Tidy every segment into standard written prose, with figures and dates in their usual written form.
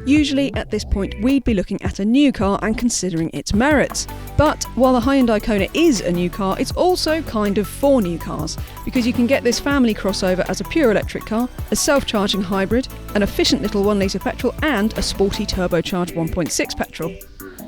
Usually at this point we'd be looking at a new car and considering its merits. But while the Hyundai Kona is a new car, it's also kind of for new cars, because you can get this family crossover as a pure electric car, a self-charging hybrid, an efficient little 1 litre petrol and a sporty turbocharged 1.6 petrol.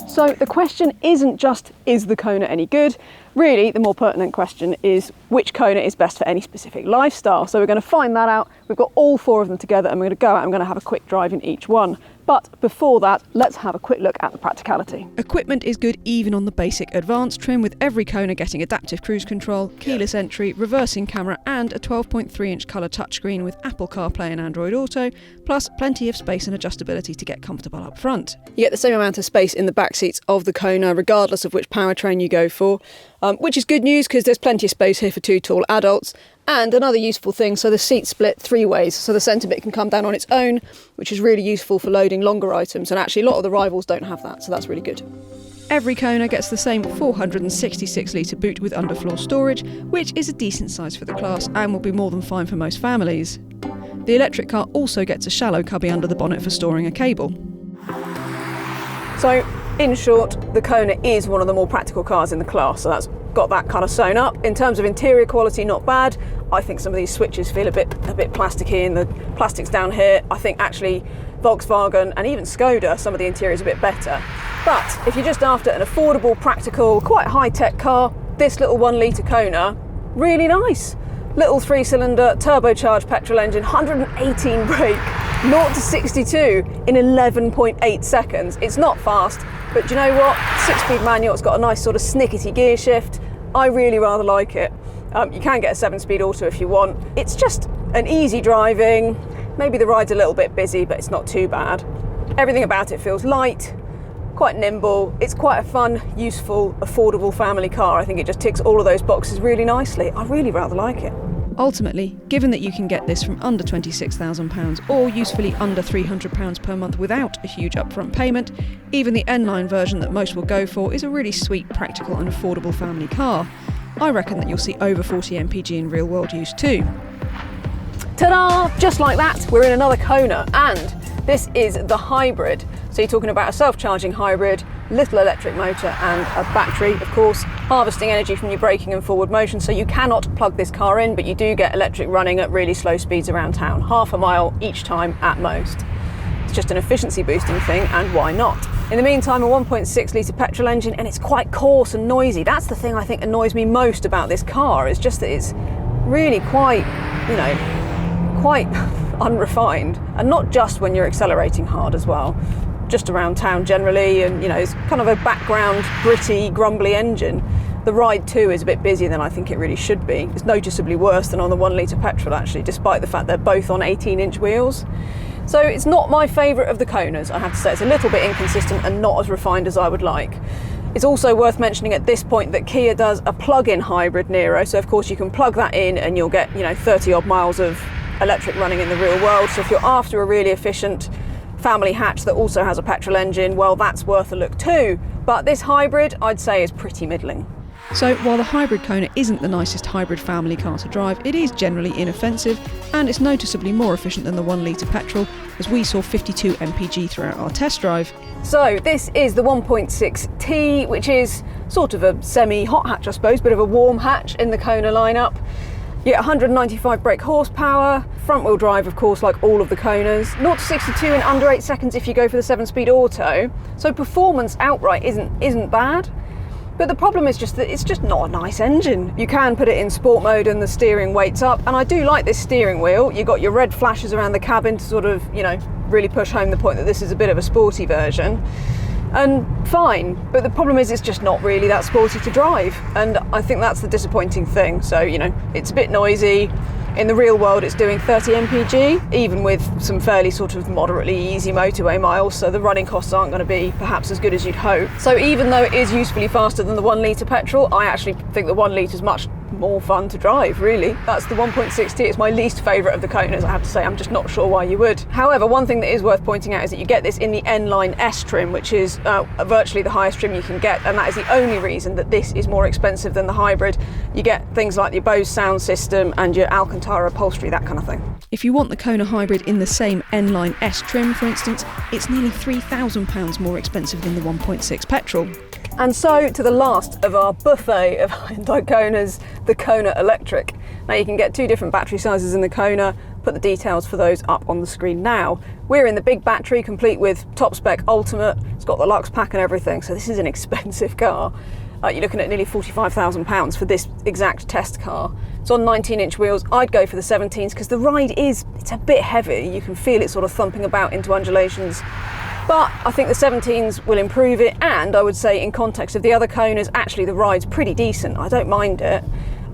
So the question isn't just, is the Kona any good? Really, the more pertinent question is, which Kona is best for any specific lifestyle? So we're going to find that out. We've got all 4 of them together and we're going to go out and I'm going to have a quick drive in each one. But before that, let's have a quick look at the practicality. Equipment is good even on the basic advanced trim, with every Kona getting adaptive cruise control, keyless entry, reversing camera and a 12.3-inch colour touchscreen with Apple CarPlay and Android Auto, plus plenty of space and adjustability to get comfortable up front. You get the same amount of space in the back seats of the Kona regardless of which powertrain you go for, which is good news because there's plenty of space here for 2 tall adults. And another useful thing, so the seats split 3 ways, so the centre bit can come down on its own, which is really useful for loading longer items, and actually a lot of the rivals don't have that, so that's really good. Every Kona gets the same 466 litre boot with underfloor storage, which is a decent size for the class and will be more than fine for most families. The electric car also gets a shallow cubby under the bonnet for storing a cable. So, in short, the Kona is one of the more practical cars in the class, so that's got that kind of sewn up. In terms of interior quality, not bad. I think some of these switches feel a bit plasticky, and the plastic's down here. I think actually Volkswagen and even Skoda, some of the interior is a bit better. But if you're just after an affordable, practical, quite high-tech car, this little 1 litre Kona, really nice. Little 3-cylinder turbocharged petrol engine, 118 brake, 0 to 62 in 11.8 seconds. It's not fast, but do you know what? 6-speed manual, it's got a nice sort of snickety gear shift. I really rather like it. You can get a 7-speed auto if you want. It's just an easy driving. Maybe the ride's a little bit busy, but it's not too bad. Everything about it feels light, quite nimble. It's quite a fun, useful, affordable family car. I think it just ticks all of those boxes really nicely. I really rather like it. Ultimately, given that you can get this from under £26,000 or usefully under £300 per month without a huge upfront payment, even the N-Line version that most will go for is a really sweet, practical and affordable family car. I reckon that you'll see over 40 mpg in real world use too. Ta-da! Just like that, we're in another Kona, and this is the hybrid. So you're talking about a self-charging hybrid, little electric motor and a battery, of course, harvesting energy from your braking and forward motion. So you cannot plug this car in, but you do get electric running at really slow speeds around town, half a mile each time at most. It's just an efficiency boosting thing, and why not? In the meantime, a 1.6 litre petrol engine, and it's quite coarse and noisy. That's the thing I think annoys me most about this car, is just that it's really quite, quite unrefined, and not just when you're accelerating hard as well. Just around town generally, and it's kind of a background gritty, grumbly engine. The ride too is a bit busier than I think it really should be. It's noticeably worse than on the 1 litre petrol actually, despite the fact they're both on 18-inch wheels. So it's not my favourite of the Konas, I have to say. It's a little bit inconsistent and not as refined as I would like. It's also worth mentioning at this point that Kia does a plug-in hybrid Nero, so of course you can plug that in and you'll get 30 odd miles of electric running in the real world. So if you're after a really efficient family hatch that also has a petrol engine, well, that's worth a look too. But this hybrid, I'd say, is pretty middling. So while the hybrid Kona isn't the nicest hybrid family car to drive, it is generally inoffensive, and it's noticeably more efficient than the 1 litre petrol, as we saw 52 mpg throughout our test drive. So this is the 1.6T, which is sort of a semi-hot hatch, I suppose, bit of a warm hatch in the Kona lineup. You get 195 brake horsepower, front wheel drive of course like all of the Konas, 0 to 62 in under 8 seconds if you go for the 7-speed auto, so performance outright isn't bad. But the problem is just that it's just not a nice engine. You can put it in sport mode and the steering weights up, and I do like this steering wheel. You've got your red flashes around the cabin to sort of, really push home the point that this is a bit of a sporty version. And fine, but the problem is it's just not really that sporty to drive, and I think that's the disappointing thing. So, it's a bit noisy. In the real world it's doing 30 mpg, even with some fairly sort of moderately easy motorway miles, so the running costs aren't going to be perhaps as good as you'd hope. So even though it is usefully faster than the 1 litre petrol, I actually think the 1 litre is much more fun to drive, really. That's the 1.6T. It's my least favourite of the Konas, I have to say. I'm just not sure why you would. However, one thing that is worth pointing out is that you get this in the N-Line S trim, which is virtually the highest trim you can get, and that is the only reason that this is more expensive than the hybrid. You get things like your Bose sound system and your Alcantara upholstery, that kind of thing. If you want the Kona hybrid in the same N-Line S trim, for instance, it's nearly £3,000 more expensive than the 1.6 petrol. And so to the last of our buffet of Hyundai Konas, the Kona Electric. Now you can get 2 different battery sizes in the Kona, put the details for those up on the screen now. We're in the big battery, complete with top spec Ultimate. It's got the Lux pack and everything, so this is an expensive car. You're looking at nearly £45,000 for this exact test car. It's on 19-inch wheels. I'd go for the 17s because the ride it's a bit heavy. You can feel it sort of thumping about into undulations. But I think the 17s will improve it, and I would say in context of the other Konas, actually the ride's pretty decent. I don't mind it.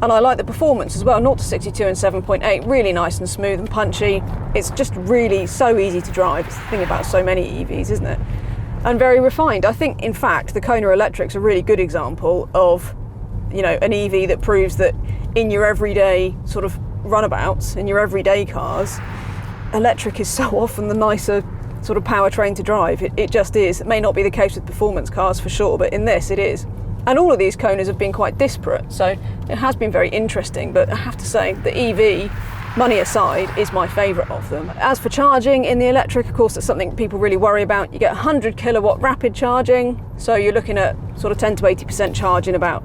And I like the performance as well, 0 to 62 in 7.8, really nice and smooth and punchy. It's just really so easy to drive. It's the thing about so many EVs, isn't it? And very refined. I think, in fact, the Kona Electric's a really good example of, you know, an EV that proves that in your everyday sort of runabouts, in your everyday cars, electric is so often the nicer sort of powertrain to drive. It just is. It may not be the case with performance cars for sure, but in this it is. And all of these Konas have been quite disparate, so it has been very interesting, but I have to say the EV, money aside, is my favourite of them. As for charging in the electric, of course, that's something people really worry about. You get 100 kilowatt rapid charging, so you're looking at sort of 10 to 80% charge in about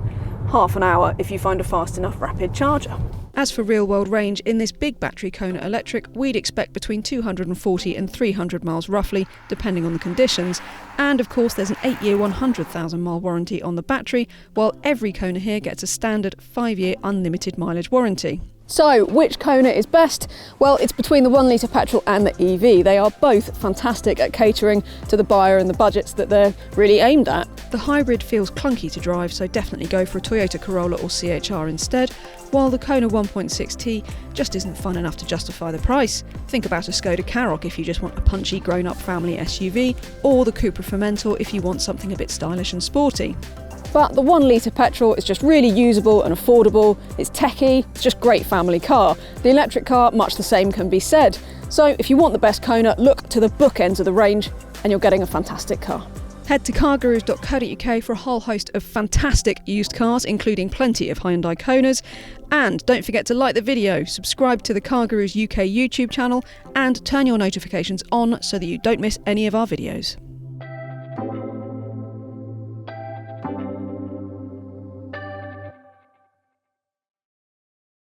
half an hour if you find a fast enough rapid charger. As for real-world range, in this big battery Kona Electric, we'd expect between 240 and 300 miles roughly, depending on the conditions. And of course, there's an 8-year, 100,000-mile warranty on the battery, while every Kona here gets a standard 5-year unlimited mileage warranty. So, which Kona is best? Well, it's between the 1-litre petrol and the EV. They are both fantastic at catering to the buyer and the budgets that they're really aimed at. The hybrid feels clunky to drive, so definitely go for a Toyota Corolla or CHR instead, while the Kona 1.6T just isn't fun enough to justify the price. Think about a Skoda Karoq if you just want a punchy grown-up family SUV, or the Cupra Formentor if you want something a bit stylish and sporty. But the 1-litre petrol is just really usable and affordable, it's techy, it's just a great family car. The electric car, much the same can be said. So if you want the best Kona, look to the bookends of the range and you're getting a fantastic car. Head to CarGurus.co.uk for a whole host of fantastic used cars, including plenty of Hyundai Konas. And don't forget to like the video, subscribe to the CarGurus UK YouTube channel and turn your notifications on so that you don't miss any of our videos.